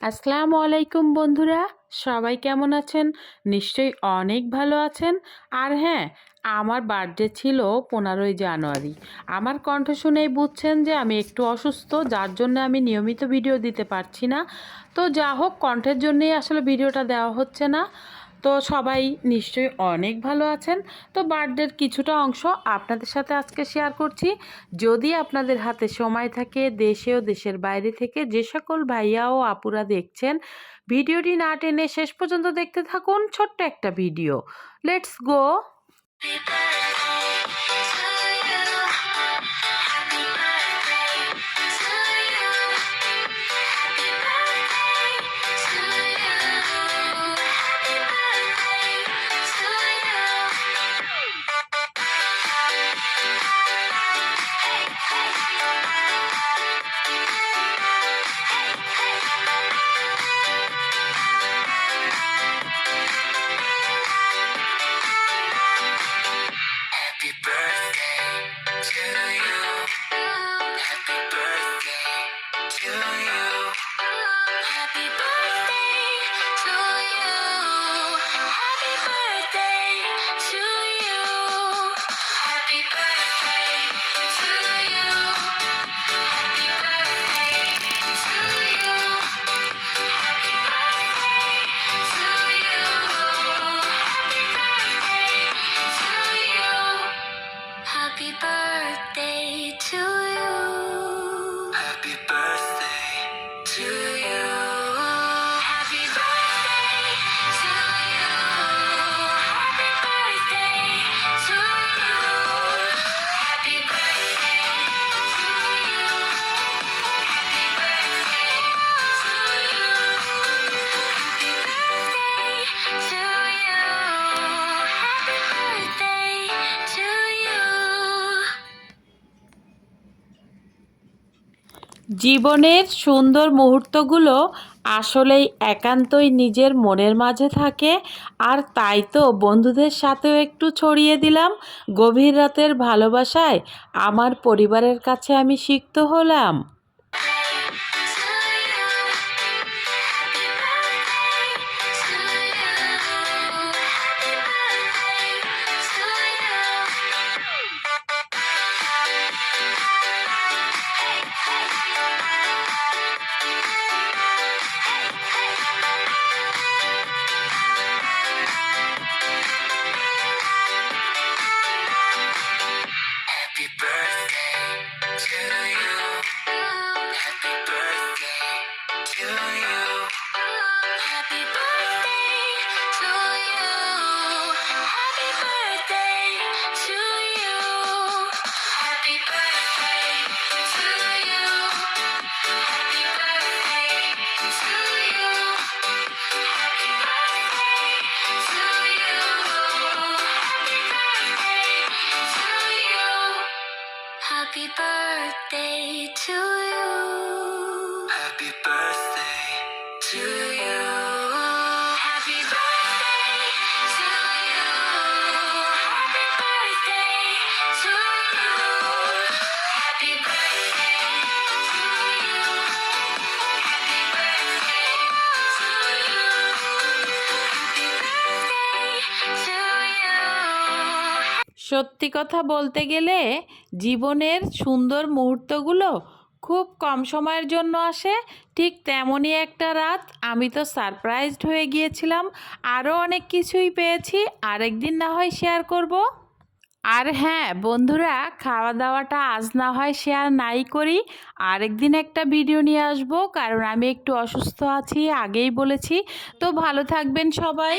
আসসালামু আলাইকুম বন্ধুরা, সবাই কেমন আছেন? নিশ্চয়ই অনেক ভালো আছেন। আর হ্যাঁ, আমার বার্থডে ছিল 15ই জানুয়ারি। আমার কণ্ঠ শুনেই বুঝছেন যে আমি একটু অসুস্থ, যার জন্য আমি নিয়মিত ভিডিও দিতে পারছি না। তো যা হোক, কণ্ঠের জন্যই আসলে ভিডিওটা দেওয়া হচ্ছে না। তো সবাই নিশ্চয়ই অনেক ভালো আছেন। তো বার্থডের কিছুটা অংশ আপনাদের সাথে আজকে শেয়ার করছি। যদি আপনাদের হাতে সময় থাকে, দেশে ও দেশের বাইরে থেকে যে সকল ভাইয়া ও আপুরা দেখছেন, ভিডিওটি না টেনে শেষ পর্যন্ত দেখতে থাকুন। ছোট্ট একটা video, let's go. Happy birthday to you. Happy birthday to you. Happy birthday to you. Happy birthday to you. Happy birthday to you. Happy birthday to you. Happy birthday to you. Happy birthday to you. Happy birthday to you. Happy birthday to you. Happy birthday to you. Happy birthday to you. Happy birthday to you. Happy birthday to you. Happy birthday to you. Happy birthday to you. জীবনের সুন্দর মুহূর্তগুলো আসলেই একান্তই নিজের মনের মাঝে থাকে। আর তাই তো বন্ধুদের সাথেও একটু ছড়িয়ে দিলাম। গভীর রাতের ভালোবাসায় আমার পরিবারের কাছে আমি সিক্ত হলাম। Happy birthday to you. Happy birthday to you. Happy birthday to you. Happy birthday to you. Happy birthday to you. Happy birthday to you. Happy birthday to you. Happy birthday to you. Happy birthday to you. Happy birthday to you. Happy birthday to you. Happy birthday to you. Happy birthday to you. Happy birthday to you. Happy birthday to you. সত্যি কথা বলতে গেলে জীবনের সুন্দর মুহূর্তগুলো খুব কম সময়ের জন্য আসে। ঠিক তেমনই একটা রাত আমি তো সারপ্রাইজড হয়ে গিয়েছিলাম। আরও অনেক কিছুই পেয়েছি, আরেকদিন না হয় শেয়ার করব। আর হ্যাঁ বন্ধুরা, খাওয়া দাওয়াটা আজ না হয় শেয়ার নাই করি, আরেকদিন একটা ভিডিও নিয়ে আসব, কারণ আমি একটু অসুস্থ আছি, আগেই বলেছি। তো ভালো থাকবেন সবাই।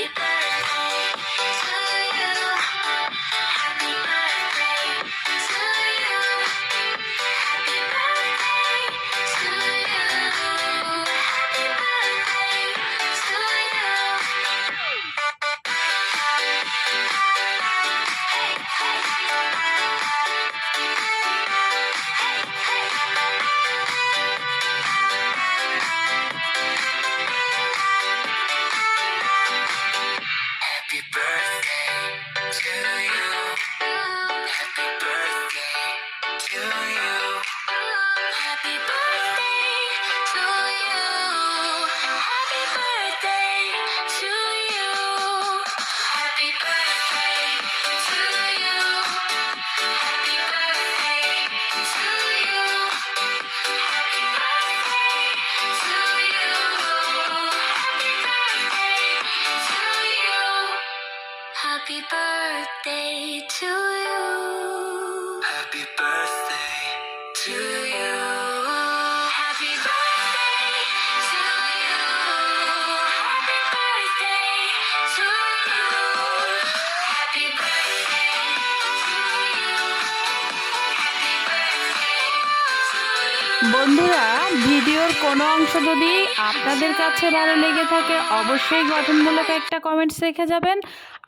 বন্ধুরা, ভিডিওর কোনো অংশ যদি আপনাদের কাছে ভালো লেগে থাকে অবশ্যই গঠনমূলক একটা কমেন্টস রেখে যাবেন,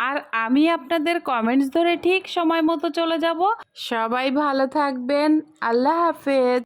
আর আমি আপনাদের কমেন্টস ধরে ঠিক সময় মতো চলে যাব। সবাই ভালো থাকবেন। আল্লাহ হাফেজ।